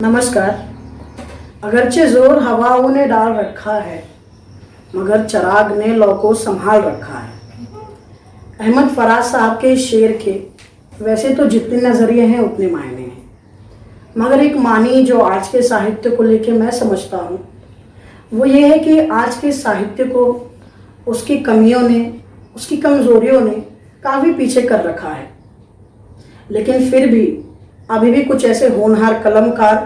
नमस्कार। अगरचे जोर हवाओं ने डाल रखा है, मगर चिराग ने लौ को संभाल रखा है। अहमद फराज साहब के शेर के वैसे तो जितने नज़रिए हैं उतने मायने हैं, मगर एक मानी जो आज के साहित्य को लेके मैं समझता हूँ वो ये है कि आज के साहित्य को उसकी कमियों ने, उसकी कमज़ोरियों ने काफ़ी पीछे कर रखा है। लेकिन फिर भी अभी भी कुछ ऐसे होनहार कलमकार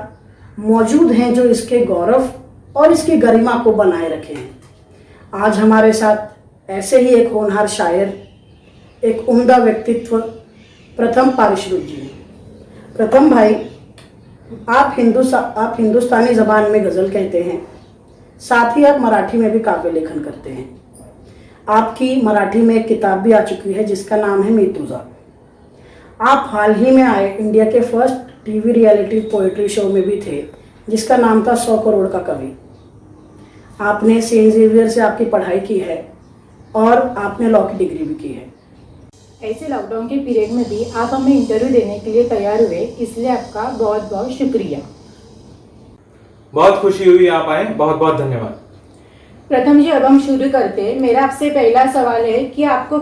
मौजूद हैं जो इसके गौरव और इसकी गरिमा को बनाए रखे हैं। आज हमारे साथ ऐसे ही एक होनहार शायर, एक उम्दा व्यक्तित्व प्रथम पारिश्रुत जी हैं। प्रथम भाई, आप हिंदुस्तानी ज़बान में गज़ल कहते हैं, साथ ही आप मराठी में भी काव्य लेखन करते हैं। आपकी मराठी में एक किताब भी आ चुकी है जिसका नाम है मी तुझा। आप हाल ही में आए इंडिया के first TV reality poetry show में भी थे जिसका नाम था 100 करोड़ का कवि। आपने सेंट जेवियर से आपकी पढ़ाई की है और आपने लॉ की डिग्री भी की है। ऐसे लॉकडाउन के पीरियड में भी आप हमें इंटरव्यू देने के लिए तैयार हुए, इसलिए आपका बहुत बहुत शुक्रिया। बहुत खुशी हुई आप आए, बहुत बहुत धन्यवाद। प्रथम जी, अब हम शुरू करते हैं। मेरा आपसे पहला सवाल है कि आपको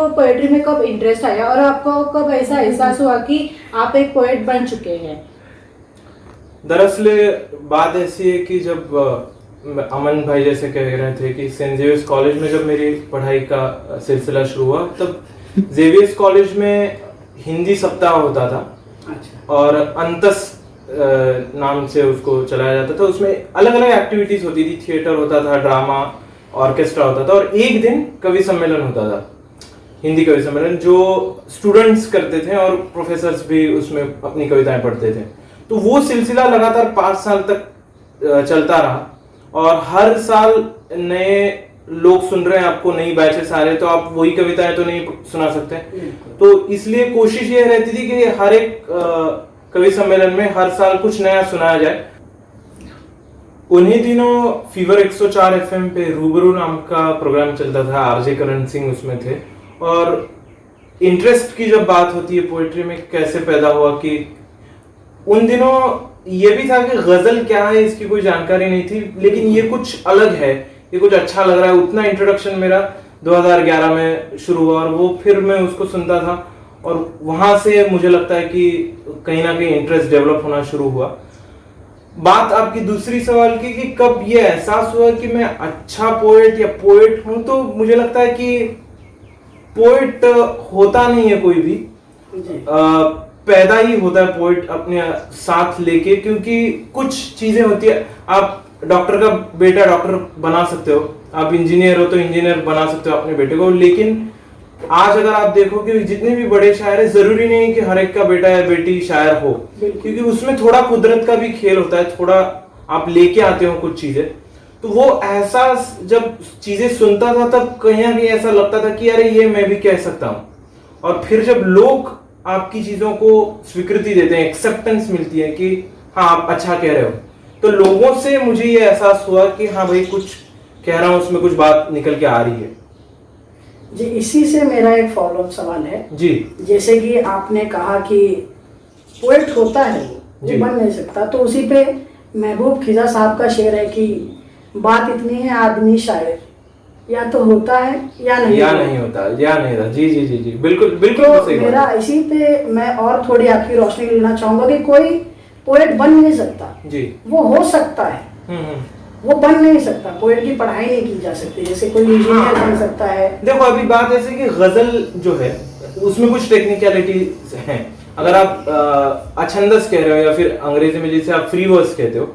पोएट्री में कब इंटरेस्ट आया और आपको कब ऐसा एहसास हुआ कि आप एक पोएट बन चुके हैं? दरअसल बात ऐसी है कि जब अमन भाई जैसे कह रहे थे कि सेंट जेवियर्स कॉलेज में जब मेरी पढ़ाई का सिलसिला शुरू हुआ, तब जेवियर्स कॉलेज में हिंदी सप्ताह होता था और अंतस नाम से उसको चलाया जाता था। उसमें अलग अलग एक्टिविटीज होती थी, थिएटर होता था, ड्रामा, ऑर्केस्ट्रा होता था और एक दिन कवि सम्मेलन होता था, हिंदी कवि सम्मेलन, जो स्टूडेंट्स करते थे और प्रोफेसर्स भी उसमें अपनी कविताएं पढ़ते थे। तो वो सिलसिला लगातार 5 साल तक चलता रहा और हर साल नए लोग सुन रहे हैं, आपको नई बैचेस आ रहे हैं, तो आप वही कविताएं तो नहीं सुना सकते। तो इसलिए कोशिश ये रहती थी कि हर एक कवि सम्मेलन में हर साल कुछ नया सुनाया जाए। उन्हीं दिनों फीवर 104 एफएम पे रूबरू नाम का प्रोग्राम चलता था, आरजे करण सिंह उसमें थे। और इंटरेस्ट की जब बात होती है पोएट्री में कैसे पैदा हुआ, कि उन दिनों ये भी था कि गजल क्या है इसकी कोई जानकारी नहीं थी, लेकिन ये कुछ अलग है, ये कुछ अच्छा लग रहा है। उतना इंट्रोडक्शन मेरा 2011 में शुरू हुआ और वो फिर मैं उसको सुनता था और वहां से मुझे लगता है कि कहीं ना कहीं इंटरेस्ट डेवलप होना शुरू हुआ। बात आपकी दूसरी सवाल की कि कब ये एहसास हुआ कि मैं अच्छा पोएट या पोएट हूं, तो मुझे लगता है कि पोएट होता नहीं है कोई भी, पैदा ही होता है पोएट अपने साथ लेके। क्योंकि कुछ चीजें होती है, आप डॉक्टर का बेटा डॉक्टर बना सकते हो, आप इंजीनियर हो तो इंजीनियर बना सकते हो अपने बेटे को, लेकिन आज अगर आप देखो कि जितने भी बड़े शायर है, जरूरी नहीं कि हर एक का बेटा या बेटी शायर हो, क्योंकि उसमें थोड़ा कुदरत का भी खेल होता है, थोड़ा आप लेके आते हो कुछ चीजें। तो वो एहसास जब चीजें सुनता था तब कहीं ना कहीं ऐसा लगता था कि अरे ये मैं भी कह सकता हूँ। और फिर जब लोग आपकी चीजों को स्वीकृति देते हैं, एक्सेप्टेंस मिलती है कि हाँ आप अच्छा कह रहे हो, तो लोगों से मुझे ये एहसास हुआ कि हाँ भाई कुछ कह रहा हूँ, उसमें कुछ बात निकल के आ रही है। जी, इसी से मेरा एक फॉलोअप सवाल है जी। जैसे कि आपने कहा कि पोएट होता है वो बन नहीं सकता, तो उसी पे महबूब खिजा साहब का शेर है कि बात इतनी है आदमी शायर, या तो होता है या नहीं होता या नहीं होता। जी जी जी जी, बिल्कुल बिल्कुल। तो मेरा इसी पे मैं और थोड़ी आपकी रोशनी लेना चाहूंगा कि कोई पोएट बन नहीं सकता जी, वो हो सकता है, वो बन नहीं सकता। पोएट की पढ़ाई नहीं की जा सकती, जैसे कोई इंजीनियर बन सकता है। देखो अभी बात ऐसे कि गजल जो है उसमें कुछ टेक्निकलिटीज हैं। अगर आप अछंदस कह रहे हो या फिर अंग्रेजी में जिसे आप फ्री वर्स कहते हो,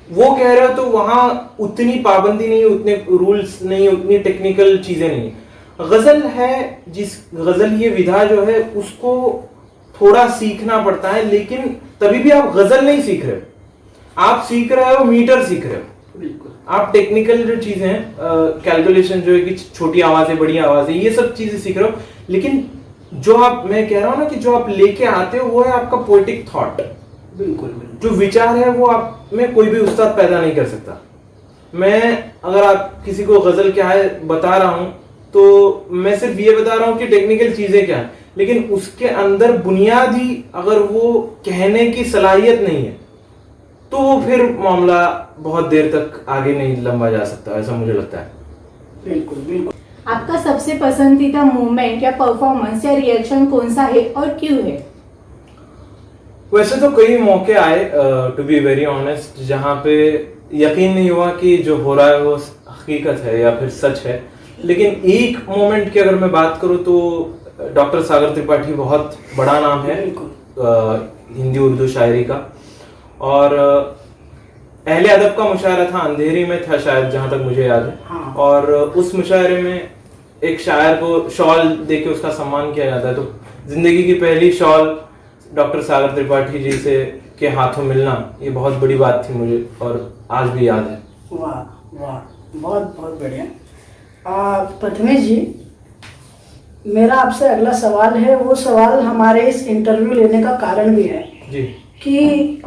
वो कह रहे हो, तो वहां उतनी पाबंदी नहीं है, उतने रूल्स नहीं है, उतनी टेक्निकल चीजें नहीं है। गजल है, जिस गजल ये विधा जो है उसको थोड़ा सीखना पड़ता है, लेकिन तभी भी आप गजल नहीं सीख रहे हो, आप सीख रहे हो मीटर सीख रहे हो। बिल्कुल, आप टेक्निकल जो चीजें हैं, कैलकुलेशन जो है कि छोटी आवाजें बड़ी आवाजें, ये सब चीजें सीख रहे हो, लेकिन जो मैं कह रहा हूं ना कि जो आप लेके आते हो वो है आपका पोएटिक थॉट। बिल्कुल, जो विचार है वो आप में कोई भी उस्ताद पैदा नहीं कर सकता। मैं अगर आप किसी को गजल क्या है बता रहा हूं, तो मैं सिर्फ ये बता रहा हूं कि टेक्निकल चीजें क्या है, लेकिन उसके अंदर बुनियादी अगर वो कहने की सलाहियत नहीं है तो वो फिर मामला बहुत देर तक आगे नहीं लंबा जा सकता, ऐसा मुझे लगता है। बिल्कुल बिल्कुल। आपका सबसे पसंदीदा मूवमेंट या परफॉर्मेंस या रिएक्शन कौन सा है और क्यों है? वैसे तो कई मौके आए, टू बी वेरी ऑनेस्ट, जहाँ पे यकीन नहीं हुआ कि जो हो रहा है वो हकीकत है या फिर सच है। लेकिन एक मोमेंट की अगर मैं बात करूँ तो डॉक्टर सागर त्रिपाठी बहुत बड़ा नाम है हिंदी उर्दू शायरी का, और अहले अदब का मुशायरा था, अंधेरी में था शायद जहाँ तक मुझे याद है। हाँ। और उस मुशायरे में एक शायर को शॉल देके उसका सम्मान किया जाता है। तो जिंदगी की पहली शॉल डॉक्टर सागर त्रिपाठी जी से के हाथों मिलना, ये बहुत बड़ी बात थी मुझे और आज भी याद है। वाह वाह, बहुत बहुत बढ़िया। प्रथमेश जी, मेरा आपसे अगला सवाल है, वो सवाल हमारे इस इंटरव्यू लेने का कारण भी है जी। कि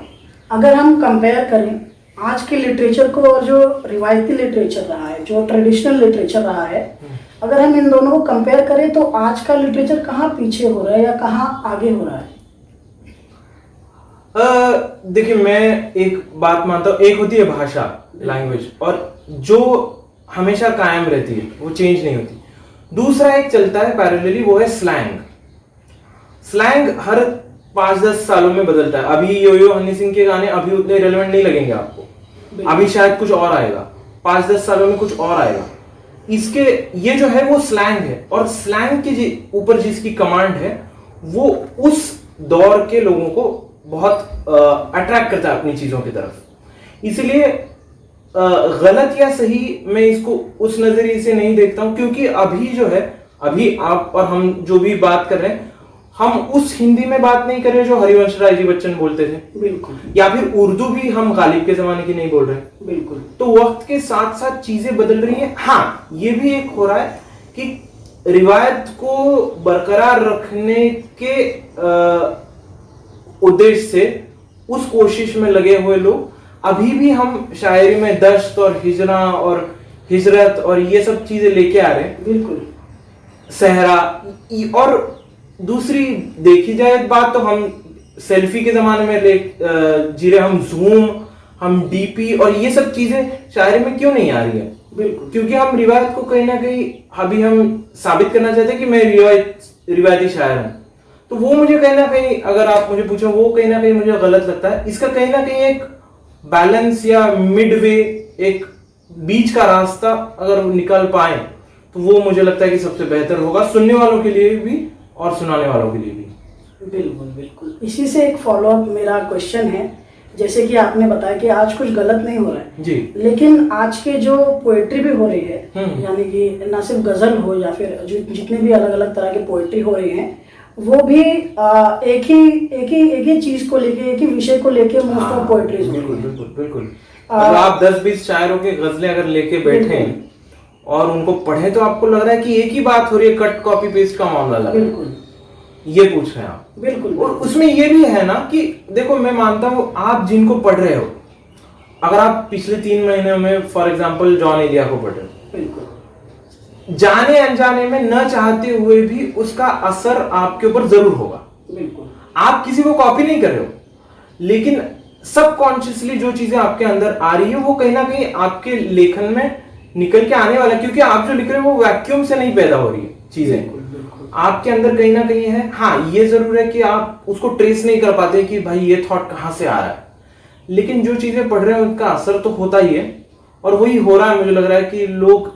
अगर हम कंपेयर करें आज के लिटरेचर को और जो रिवायती लिटरेचर रहा है, जो ट्रेडिशनल लिटरेचर रहा है, अगर हम इन दोनों को कंपेयर करें तो आज का लिटरेचर कहाँ पीछे हो रहा है या कहाँ आगे हो रहा है? देखिए, मैं एक बात मानता हूँ, एक होती है भाषा, लैंग्वेज, और जो हमेशा कायम रहती है, वो चेंज नहीं होती। दूसरा एक चलता है पैरेलली, वो है स्लैंग। स्लैंग हर 5-10 सालों में बदलता है। अभी यो हनी सिंह के गाने अभी उतने रेलेवेंट नहीं लगेंगे आपको, अभी शायद कुछ और आएगा, 5-10 सालों में कुछ और आएगा। इसके ये जो है वो स्लैंग है, और स्लैंग के ऊपर जिसकी कमांड है वो उस दौर के लोगों को बहुत अट्रैक्ट करता है अपनी चीजों की तरफ। इसलिए गलत या सही मैं इसको उस नजरिए से नहीं देखता हूं, क्योंकि अभी जो है, अभी आप और हम जो भी बात कर रहे हैं, हम उस हिंदी में बात नहीं कर रहे जो हरिवंश राय जी बच्चन बोलते थे। बिल्कुल। या फिर उर्दू भी हम गालिब के जमाने की नहीं बोल रहे। बिल्कुल। तो वक्त के साथ साथ चीजें बदल रही हैं। हाँ, ये भी एक हो रहा है कि रिवायत को बरकरार रखने के उद्देश्य से उस कोशिश में लगे हुए लोग अभी भी हम शायरी में दश्त और हिजरा और हिजरत और ये सब चीजें लेके आ रहे हैं। बिल्कुल। सहरा, और दूसरी देखी जाए बात तो हम सेल्फी के जमाने में जी रहे, हम जूम, हम डीपी और ये सब चीजें शायरी में क्यों नहीं आ रही है? बिल्कुल। क्योंकि हम रिवायत को कहीं ना कहीं अभी हम साबित करना चाहते हैं कि मैं रिवायती शायर हूं। तो वो मुझे कहीं ना कहीं, अगर आप मुझे पूछो, वो कहीं ना कहीं मुझे गलत लगता है। इसका कहीं ना कहीं एक बैलेंस या मिड वे, एक बीच का रास्ता अगर निकल पाए तो वो मुझे लगता है कि सबसे बेहतर होगा, सुनने वालों के लिए भी और सुनाने वालों के लिए भी। बिल्कुल बिल्कुल। इसी से एक फॉलोअप मेरा क्वेश्चन है, जैसे कि आपने बताया कि आज कुछ गलत नहीं हो रहा है जी, लेकिन आज के जो पोएट्री भी हो रही है, यानी कि ना सिर्फ गजल हो या फिर जितने भी अलग अलग तरह की पोएट्री हो रही हैं, वो भी एक ही चीज को लेके, एक ही विषय को लेके मोस्ट ऑफ पोएट्रीज हो रही बिल्कुल है। बिल्कुल बिल्कुल। अगर आप 10-20 शायरों की गजलें अगर लेके बैठे और उनको पढ़े तो आपको लग रहा है कि एक ही बात हो रही है, कट कॉपी पेस्ट का मामला लग रहा है। बिल्कुल, ये पूछ रहे हैं आप। बिल्कुल। और उसमें ये भी है ना कि देखो, मैं मानता हूँ आप जिनको पढ़ रहे हो, अगर आप पिछले 3 महीने में फॉर एग्जांपल जॉन एलिया को पढ़ रहे हो, बिल्कुल, जाने अनजाने में न चाहते हुए भी उसका असर आपके ऊपर जरूर होगा। बिल्कुल। आप किसी को कॉपी नहीं कर रहे हो, लेकिन सबकॉन्शियसली जो चीजें आपके अंदर आ रही है वो कहीं ना कहीं आपके लेखन में निकल के आने वाला है, क्योंकि आप जो लिख रहे हो वो वैक्यूम से नहीं पैदा हो रही है चीजें, आपके अंदर कहीं ना कहीं है। हाँ, ये जरूर है कि आप उसको ट्रेस नहीं कर पाते कि भाई ये थॉट कहाँ से आ रहा है, लेकिन जो चीजें पढ़ रहे हैं उनका असर तो होता ही है, और वही हो रहा है। मुझे लग रहा है कि लोग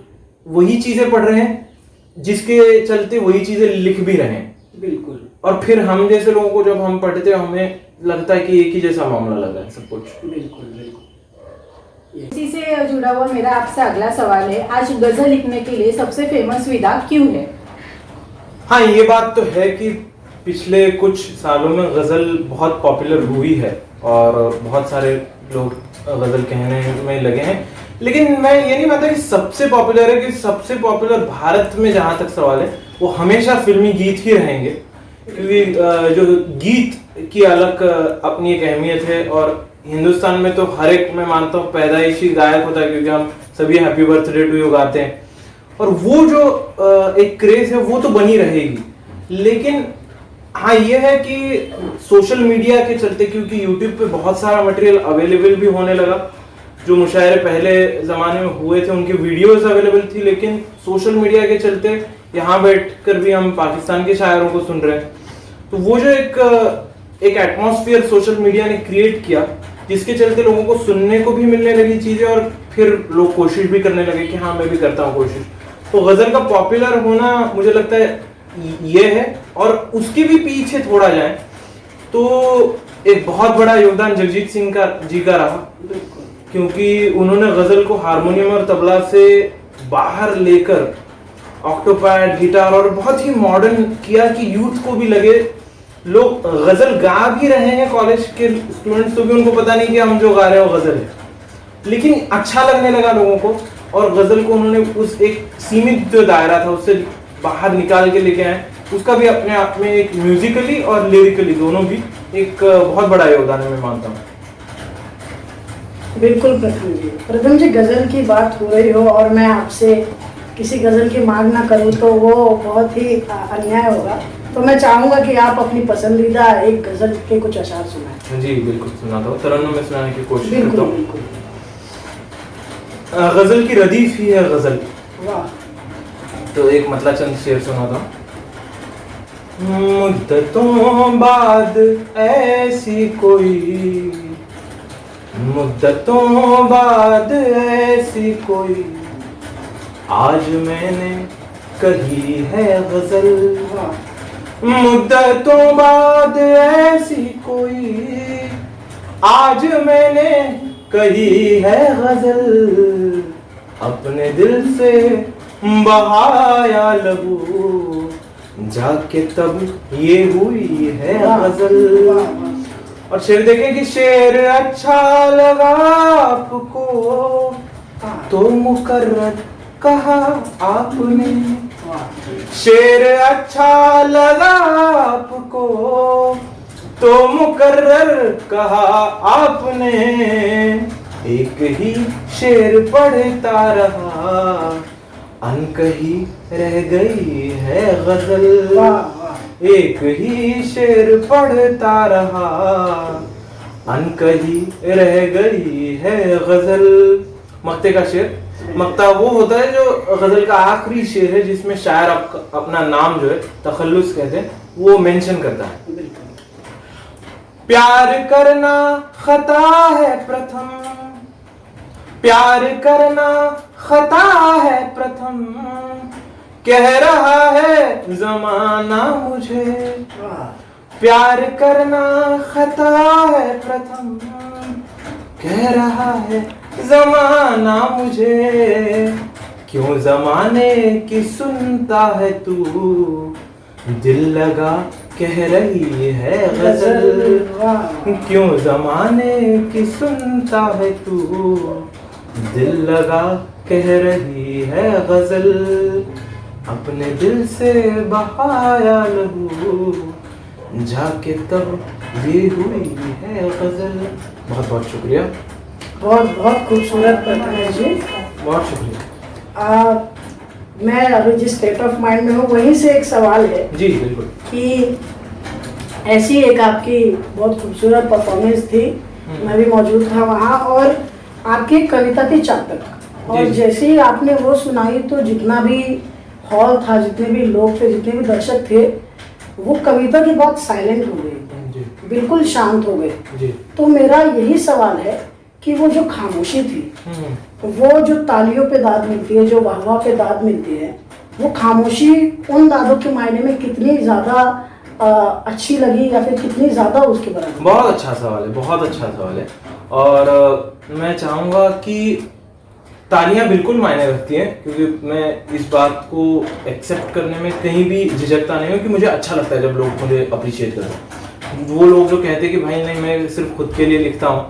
वही चीजें पढ़ रहे हैं जिसके चलते वही चीजें लिख भी रहे हैं। बिल्कुल। और फिर हम जैसे लोगों को जब हम पढ़ते हैं हमें लगता है कि एक ही जैसा मामला लग रहा है सब कुछ। बिल्कुल बिल्कुल। इसी से जुड़ा हुआ मेरा आपसे अगला सवाल है, आज गजल लिखने के लिए सबसे फेमस विधा क्यों है? हाँ, ये बात तो है कि पिछले कुछ सालों में गजल बहुत पॉपुलर हुई है और बहुत सारे लोग गजल कहने में लगे हैं, लेकिन मैं ये नहीं मानता कि सबसे पॉपुलर है। कि सबसे पॉपुलर भारत में जहां तक सवाल है वो हमेशा फिल्मी गीत ही रहेंगे, क्योंकि जो गीत की अलग अपनी एक अहमियत है, और हिंदुस्तान में तो हर एक, मैं मानता हूँ, पैदाइशी गायक होता है, क्योंकि हम सभी हैप्पी बर्थडे टू यू गाते हैं, और वो जो एक क्रेज है वो तो बनी रहेगी। लेकिन हाँ ये है कि सोशल मीडिया के चलते, क्योंकि यूट्यूब पे बहुत सारा मटेरियल अवेलेबल भी होने लगा, जो मुशायरे पहले ज़माने में हुए थे उनकी वीडियोस अवेलेबल थी, लेकिन सोशल मीडिया के चलते यहाँ बैठकर भी हम पाकिस्तान के शायरों को सुन रहे हैं। तो वो जो एक एटमॉस्फेयर सोशल मीडिया ने क्रिएट किया, जिसके चलते लोगों को सुनने को भी मिलने लगी चीज़ें और फिर लोग कोशिश भी करने लगे कि हाँ मैं भी करता हूँ कोशिश। तो गज़ल का पॉपुलर होना मुझे लगता है ये है। और उसके भी पीछे थोड़ा जाए तो एक बहुत बड़ा योगदान जगजीत सिंह जी का रहा, क्योंकि उन्होंने गज़ल को हारमोनियम और तबला से बाहर लेकर ऑक्टोपैड, गिटार और बहुत ही मॉडर्न किया कि यूथ को भी लगे लोग गज़ल गा भी रहे हैं, कॉलेज के स्टूडेंट्स तो भी उनको पता नहीं कि हम जो गा रहे हैं वो गज़ल है, लेकिन अच्छा लगने लगा लोगों को। और गज़ल को उन्होंने उस एक सीमित जो दायरा था उससे बाहर निकाल के लेके आए। उसका भी अपने आप में एक म्यूजिकली और लिरिकली दोनों भी एक बहुत बड़ा योगदान है, मैं मानता हूँ। बिल्कुल प्रथम जी गज़ल की बात हो रही हो और मैं आपसे किसी गज़ल की मांग ना करूँ तो वो बहुत ही अन्याय होगा। तो मैं चाहूँगा कि आप अपनी पसंदीदा एक गज़ल के कुछ अशार सुनाएं। जी बिल्कुल सुनाता हूँ, तरन्नुम में सुनाने की कोशिश करता बिल्कुल हूँ। बिल्कुल। गज़ल की रदीफ ही है गज़ल। वाह। तो एक मतलब चंद शेर सुनाता हूँ। मुद्दतों बाद ऐसी कोई, मुद्दतों बाद ऐसी कोई आज मैंने कही है गज़ल। मुद्दतों बाद ऐसी कोई आज मैंने कही है गज़ल, अपने दिल से बहाया लबू जाके तब ये हुई है गज़ल। और शेर देखें कि शेर अच्छा लगा आपको तो मुकर्रर कहा आपने, शेर अच्छा लगा आपको तो मुकर्रर कहा आपने, एक ही शेर पढ़ता रहा अनकही रह गई है गज़ल। एक ही शेर पढ़ता रहा अनकही रह गई है गज़ल। मक्ते का शेर, मक्ता वो होता है जो गज़ल का आखिरी शेर है जिसमें शायर अपना नाम जो है तखल्लुस कहते हैं वो मेंशन करता है। प्यार करना खता है प्रथम, प्यार करना खता है प्रथम, कह रहा है ज़माना मुझे। प्यार करना खता है प्रथम, कह रहा है ज़माना मुझे, क्यों ज़माने की सुनता है तू, दिल लगा कह रही है गज़ल। क्यों ज़माने की सुनता है तू, दिल लगा कह रही है गज़ल, अपने दिल से बहाया लहू जाके तब ये हुई है गज़ल। बहुत बहुत शुक्रिया। बहुत बहुत खूबसूरत प्रथम जी, बहुत शुक्रिया। मैं अभी जिस स्टेट ऑफ माइंड में हूँ वहीं से एक सवाल है जी बिल्कुल। कि ऐसी एक आपकी बहुत खूबसूरत परफॉर्मेंस थी, मैं भी मौजूद था वहाँ, और आपकी एक कविता थी चातक, और जैसे ही आपने वो सुनाई तो जितना भी हॉल था, जितने भी लोग थे, जितने भी दर्शक थे, वो कविता की बहुत साइलेंट हो गए, बिल्कुल शांत हो गए। तो मेरा यही सवाल है कि वो जो खामोशी थी, वो जो तालियों पे दाद मिलती है, जो वाहवाह पे दाद मिलती है, वो खामोशी उन दादों के मायने में कितनी ज़्यादा अच्छी लगी या फिर कितनी ज़्यादा उसके बराबर? बहुत अच्छा सवाल है, बहुत अच्छा सवाल है। और मैं चाहूँगा कि तालियां बिल्कुल मायने रखती हैं, क्योंकि मैं इस बात को एक्सेप्ट करने में कहीं भी झिझकता नहीं हूँ कि मुझे अच्छा लगता है जब लोग मुझे अप्रिशिएट करते। वो लोग जो कहते हैं कि भाई नहीं मैं सिर्फ खुद के लिए लिखता हूँ,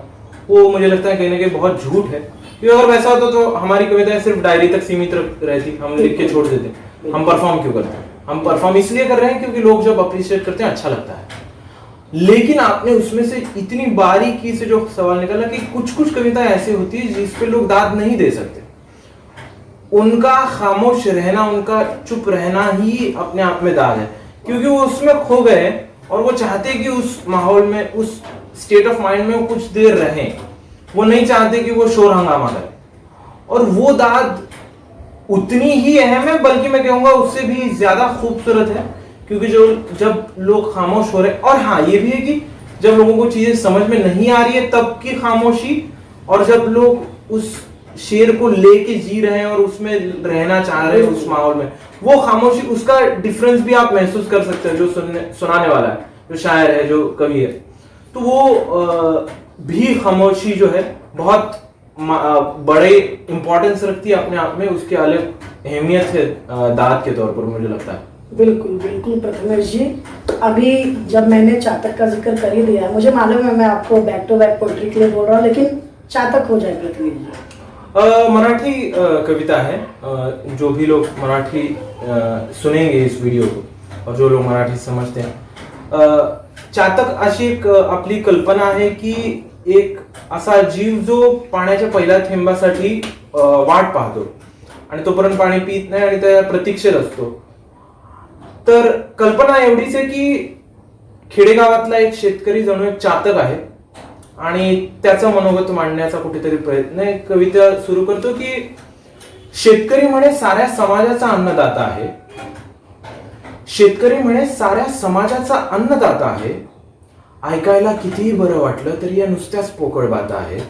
वो मुझे लगता है कहीं ना कहीं बहुत झूठ है। क्योंकि अगर वैसा होता तो हमारी कविताएं सिर्फ डायरी तक सीमित रहती, हम लिख के छोड़ देते। हम परफॉर्म क्यों करते हैं? हम परफॉर्म इसलिए कर रहे हैं क्योंकि लोग जब अप्रिशिएट करते हैं अच्छा लगता है। लेकिन आपने उसमें से इतनी बारीकी से जो सवाल निकाला कि कुछ कुछ कविताएं ऐसी होती है जिस पे लोग दाद नहीं दे सकते, उनका खामोश रहना, उनका चुप रहना ही अपने आप में दाद है, क्योंकि वो उसमें खो गए और वो चाहते कि उस माहौल में, उस स्टेट ऑफ माइंड में वो कुछ देर रहें। वो नहीं चाहते कि वो शोर हंगामा करे। और वो दाद उतनी ही अहम है, बल्कि मैं कहूंगा उससे भी ज्यादा खूबसूरत है, क्योंकि जब लोग खामोश हो रहे हैं, और हाँ ये भी है कि जब लोगों को चीजें समझ में नहीं आ रही है तब की खामोशी, और जब लोग उस शेर को लेके जी रहे हैं और उसमें रहना चाह रहे हैं उस माहौल में, वो खामोशी, उसका डिफरेंस भी आप महसूस कर सकते हैं। जो सुनाने वाला है, जो शायर है, जो कवि है, तो वो भी खामोशी जो है बहुत बड़े इंपॉर्टेंस रखती है अपने आप में, उसके अलग अहमियत है दाद के तौर पर, मुझे लगता है। बिल्कुल बिल्कुल प्रथमेश जी, अभी जब मैंने चातक का जिक्र कर ही दिया, मुझे मालूम है मैं आपको बैक टू बैक पोएट्री के लिए बोल रहा हूँ, लेकिन चातक हो जाए प्रथमेश जी। मराठी कविता है। जो भी लोग मराठी सुनेंगे इस वीडियो को, और जो लोग मराठी समझते हैं, चातक अशी एक आपली कल्पना आहे की एक असा जीव जो पाण्याच्या पहिल्या थेंबासाठी वाट पाहतो आणि तोपर्यंत पाणी पित नाही आणि त्या प्रतीक्षेत असतो। तर कल्पना एवढीच आहे की खेडेगावातला एक शेतकरी जणू एक चातक आहे आणि त्याचं मनोगत मांडण्याचा कुठेतरी प्रयत्न आहे। कविता सुरू करतो की शेतकरी म्हणे साऱ्या समाजाचा अन्नदाता आहे, शेतकरी म्हणे साऱ्या समाजाचा अन्नदाता आहे, ऐकायला कितीही बरं वाटलं तरी या नुसत्याच पोकळ बाता आहेत।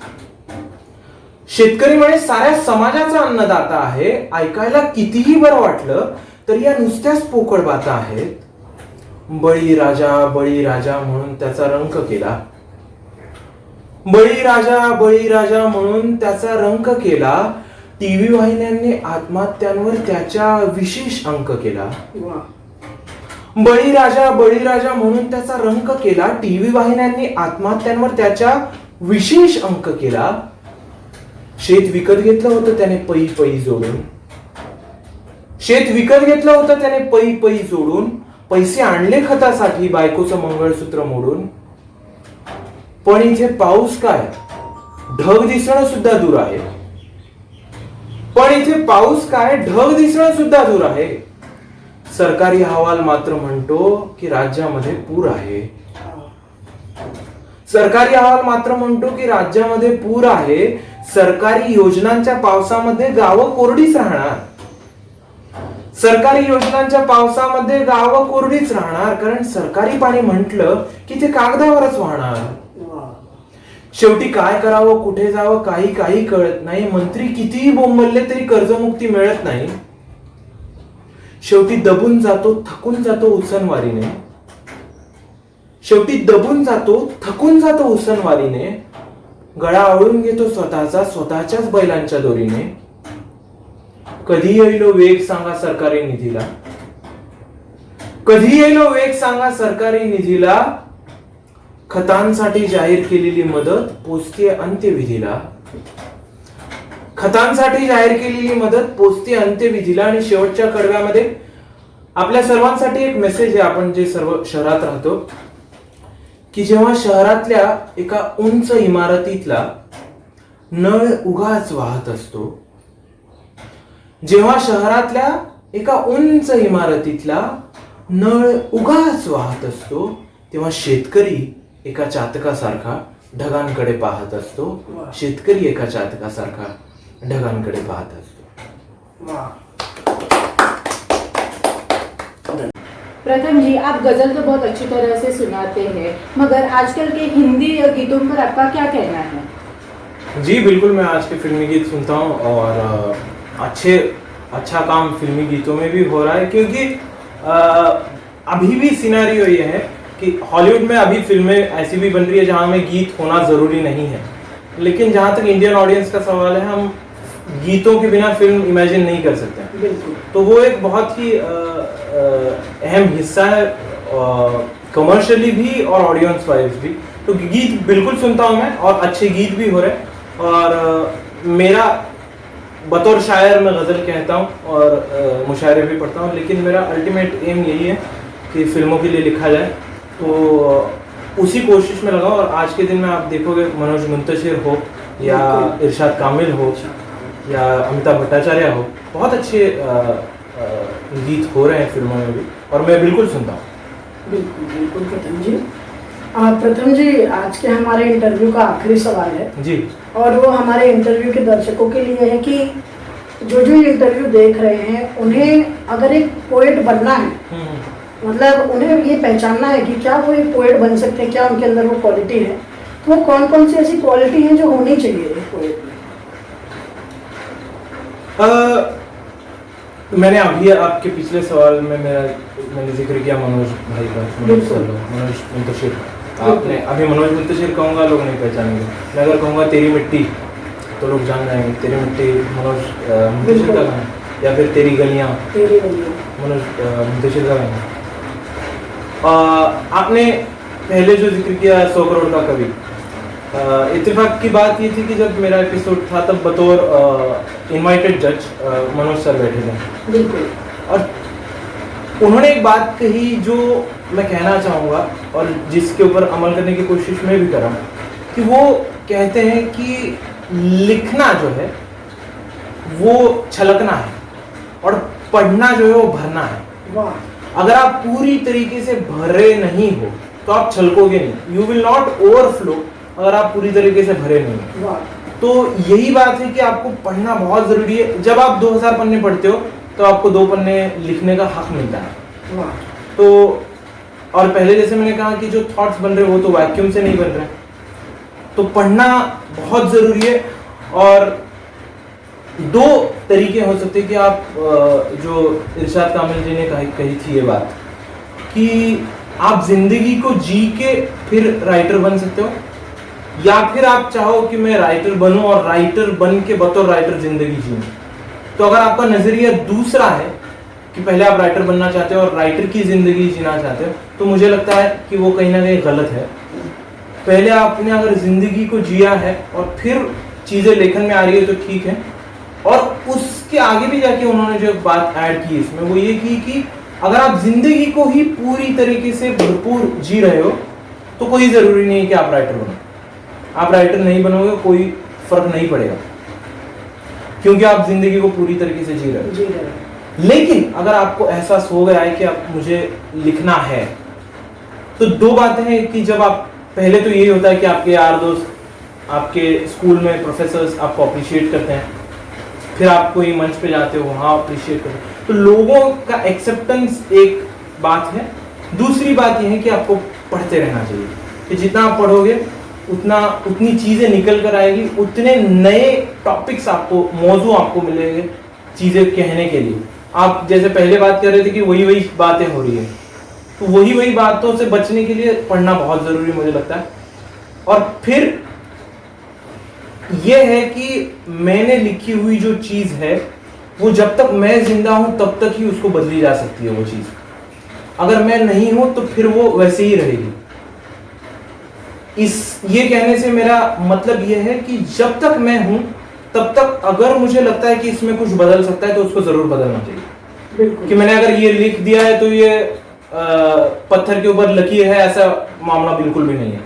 शेतकरी म्हणे साऱ्या समाजाचा अन्नदाता आहे, ऐकायला कितीही बरं वाटलं तरी या नुसत्याच पोकळ बाता आहेत। बळीराजा म्हणून त्याचा रंक केला, बळीराजा म्हणून त्याचा रंक केला, टीव्ही वाहिन्यांनी आत्महत्यांवर त्याच्या विशेष अंक केला। बळीराजा म्हणून त्याचा रंक केला, टीव्ही वाहिन्यांनी आत्महत्यांवर त्याच्या विशेष अंक केला। शेत विकत घेतलं होतं त्याने पै जोडून, शेत विकत घेतलं होतं त्याने पै जोडून, पैसे आणले खतासाठी बायकोचं मंगळसूत्र मोडून। पण इथे पाऊस काय, ढग दिसणं सुद्धा दूर आहे, पण इथे पाऊस काय, ढग दिसणं सुद्धा दूर आहे। सरकारी अहवाल मात्र म्हणतो की राज्यामध्ये पूर आहे, सरकारी अहवाल मात्र म्हणतो की राज्यामध्ये पूर आहे। सरकारी योजनांच्या पावसामध्ये गावं कोरडीच राहणार, सरकारी योजनांच्या पावसामध्ये गावं कोरडीच राहणार, कारण सरकारी पाणी म्हटलं की ते कागदावरच वाहणार। शेवटी काय करावं, कुठे जावं काही कळत नाही, मंत्री कितीही बोंबलले तरी कर्जमुक्ती मिळत नाही। शेवटी दबून जातो, थकून जातो उसनवारीने, शेवटी दबून जातो, थकून जातो उसनवारीने, गळा आवळून घेतो स्वतःच्याच बैलांच्या दोरीने। कधी येईलो वेग सांगा सरकारी निधीला, कधी येईलो वेग सांगा सरकारी निधीला, खतांसाठी जाहीर केलेली मदत पोचते अंत्यविधीला, खतांसाठी जाहीर केलेली मदत पोचते अंत्यविधीला। आणि शेवटच्या कडव्यामध्ये आपल्या सर्वांसाठी एक मेसेज आहे, आपण जे सर्व शहरात राहतो, की जेव्हा शहरातल्या एका उंच इमारतीतला नळ उगाच वाहत असतो, जेव्हा शहरातल्या एका उंच इमारतीतला नळ उगाच वाहत असतो, तेव्हा शेतकरी एका चातकासारखा ढगांकडे पाहत असतो, शेतकरी एका चातकासारखा ढगांकडे पाहत असतो। प्रथम जी, आप गजल तो बहुत अच्छी तरह से सुनाते हैं, मगर आजकल के हिंदी गीतों पर आपका क्या कहना है? जी बिल्कुल, मैं आज के फिल्मी गीत सुनता हूँ और अच्छा काम फिल्मी गीतों में भी हो रहा है, क्योंकि अभी भी सिनेरियो ये है कि हॉलीवुड में अभी फिल्में ऐसी भी बन रही है जहाँ में गीत होना जरूरी नहीं है, लेकिन जहाँ तक इंडियन ऑडियंस का सवाल है, हम गीतों के बिना फिल्म इमेजिन नहीं कर सकते। बिल्कुल। तो वो एक बहुत ही अहम हिस्सा है, कमर्शियली भी और ऑडियंस वाइज भी। तो गीत बिल्कुल सुनता हूँ मैं, और अच्छे गीत भी हो रहे हैं। और मेरा बतौर शायर मैं गज़ल कहता हूँ और मुशायरे भी पढ़ता हूँ, लेकिन मेरा अल्टीमेट एम यही है कि फिल्मों के लिए लिखा जाए, तो उसी कोशिश में लगा। और आज के दिन में आप देखोगे मनोज मुंतशिर हो या इरशाद कामिल हो या अमिताभ भट्टाचार्य हो, बहुत अच्छे गीत हो रहे हैं फिल्मों में भी, और मैं बिल्कुल सुनता हूँ। बिल्कुल बिल्कुल प्रथम जी। प्रथम जी, आज के हमारे इंटरव्यू का आखिरी सवाल है जी। और वो हमारे इंटरव्यू के दर्शकों के लिए है कि जो जो इंटरव्यू देख रहे हैं उन्हें अगर एक पोएट बनना है, मतलब उन्हें ये पहचानना है कि क्या वो एक पोएट बन सकते हैं, क्या उनके अंदर वो क्वालिटी है, तो वो कौन कौन सी ऐसी क्वालिटी है जो होनी चाहिए एक पोएट में? मैंने अभी आपके पिछले सवाल में मैंने जिक्र किया मनोज भाई का, मनोज मुंतशिर। आपने अभी मनोज मुंतशिर कहूँगा लोग नहीं पहचानेंगे, मैं अगर कहूँगा तेरी मिट्टी तो लोग जान जाएंगे तेरी मिट्टी मनोज मुंतशिर का गाना, या फिर तेरी गलियाँ मनोज मुंतशिर का गाना। आपने पहले जो जिक्र किया 100 करोड़ का कवि, इत्तेफाक की बात ये थी कि जब मेरा एपिसोड था तब बतौर इनवाइटेड जज मनोज सर बैठे थे। बिल्कुल। और उन्होंने एक बात कही जो मैं कहना चाहूँगा और जिसके ऊपर अमल करने की कोशिश मैं भी कर रहा हूँ, कि वो कहते हैं कि लिखना जो है वो छलकना है और पढ़ना जो है वो भरना है। वाह। अगर आप पूरी तरीके से भरे नहीं हो तो आप छलकोगे नहीं, यू विल नॉट ओवरफ्लो अगर आप पूरी तरीके से भरे नहीं हो। तो यही बात है कि आपको पढ़ना बहुत जरूरी है। जब आप 2000 पन्ने पढ़ते हो तो आपको 2 पन्ने लिखने का हक मिलता है। तो और पहले जैसे मैंने कहा कि जो थॉट्स बन रहे वो तो वैक्यूम से नहीं बन रहे, तो पढ़ना बहुत जरूरी है। और 2 तरीके हो सकते हैं कि आप जो इरशाद कामिल जी ने कही थी ये बात, कि आप जिंदगी को जी के फिर राइटर बन सकते हो, या फिर आप चाहो कि मैं राइटर बनूं और राइटर बन के बतौर राइटर जिंदगी जीऊं। तो अगर आपका नजरिया दूसरा है कि पहले आप राइटर बनना चाहते हो और राइटर की जिंदगी जीना चाहते हो, तो मुझे लगता है कि वो कहीं ना कहीं गलत है। पहले आपने अगर जिंदगी को जिया है और फिर चीजें लेखन में आ रही है तो ठीक है। और उसके आगे भी जाके उन्होंने जो बात ऐड की इसमें वो ये की कि अगर आप जिंदगी को ही पूरी तरीके से भरपूर जी रहे हो तो कोई जरूरी नहीं है कि आप राइटर बनो। आप राइटर नहीं बनोगे कोई फर्क नहीं पड़ेगा, क्योंकि आप जिंदगी को पूरी तरीके से जी रहे हो। लेकिन अगर आपको एहसास हो गया है कि आप मुझे लिखना है, तो 2 बातें हैं कि जब आप पहले तो यही होता है कि आपके यार दोस्त, आपके स्कूल में प्रोफेसर्स आपको अप्रिशिएट करते हैं, फिर आप कोई मंच पे जाते हो वहाँ अप्रिशिएट करते हैं, तो लोगों का एक्सेप्टेंस एक बात है। दूसरी बात यह है कि आपको पढ़ते रहना चाहिए, कि जितना आप पढ़ोगे उतनी चीज़ें निकल कर आएगी, उतने नए टॉपिक्स आपको, मौजू आपको मिलेंगे चीज़ें कहने के लिए। आप जैसे पहले बात कर रहे थे कि वही बातें हो रही है, तो वही बातों से बचने के लिए पढ़ना बहुत ज़रूरी मुझे लगता है। और फिर यह है कि मैंने लिखी हुई जो चीज़ है वो जब तक मैं जिंदा हूं तब तक ही उसको बदली जा सकती है वो चीज़। अगर मैं नहीं हूं तो फिर वो वैसे ही रहेगी। ये कहने से मेरा मतलब ये है कि जब तक मैं हूं तब तक अगर मुझे लगता है कि इसमें कुछ बदल सकता है तो उसको जरूर बदलना चाहिए। कि मैंने अगर ये लिख दिया है तो ये पत्थर के ऊपर लकीर है, ऐसा मामला बिल्कुल भी नहीं है।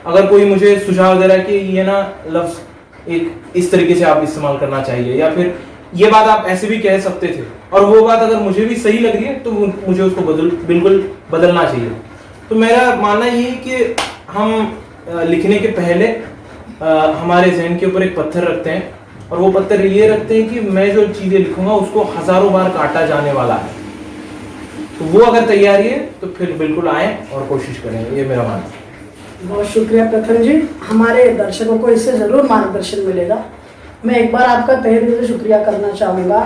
अगर कोई मुझे सुझाव दे रहा है कि ये ना लफ्ज एक इस तरीके से आप इस्तेमाल करना चाहिए, या फिर ये बात आप ऐसे भी कह सकते थे, और वो बात अगर मुझे भी सही लग रही है तो मुझे उसको बिल्कुल बदलना चाहिए। तो मेरा मानना ये है कि हम लिखने के पहले हमारे जहन के ऊपर एक पत्थर रखते हैं, और वो पत्थर ये रखते हैं कि मैं जो चीज़ें लिखूंगा उसको हजारों बार काटा जाने वाला है। तो वो अगर तैयारी है तो फिर बिल्कुल आए और कोशिश करें, ये मेरा मानना है। बहुत शुक्रिया प्रथम जी, हमारे दर्शकों को इससे ज़रूर मार्गदर्शन मिलेगा। मैं एक बार आपका तहे दिल से शुक्रिया करना चाहूँगा,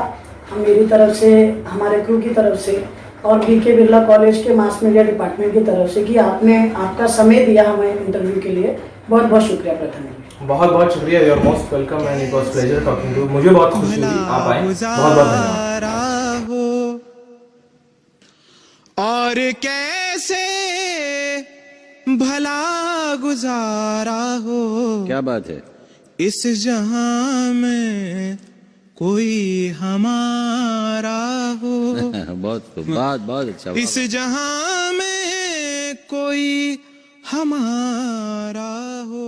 मेरी तरफ से, हमारे क्रू की तरफ से और बीके बिरला कॉलेज के मास मीडिया डिपार्टमेंट की तरफ से कि आपने आपका समय दिया हमें इंटरव्यू के लिए। बहुत बहुत शुक्रिया प्रथम जी। बहुत बहुत शुक्रिया, you are most welcome and it was pleasure talking to. मुझे बहुत खुशी हुई आप आए, बहुत बहुत धन्यवाद। और कैसे भला गुजारा हो, क्या बात है, इस जहां में कोई हमारा हो। बहुत अच्छा। इस जहां में कोई हमारा हो।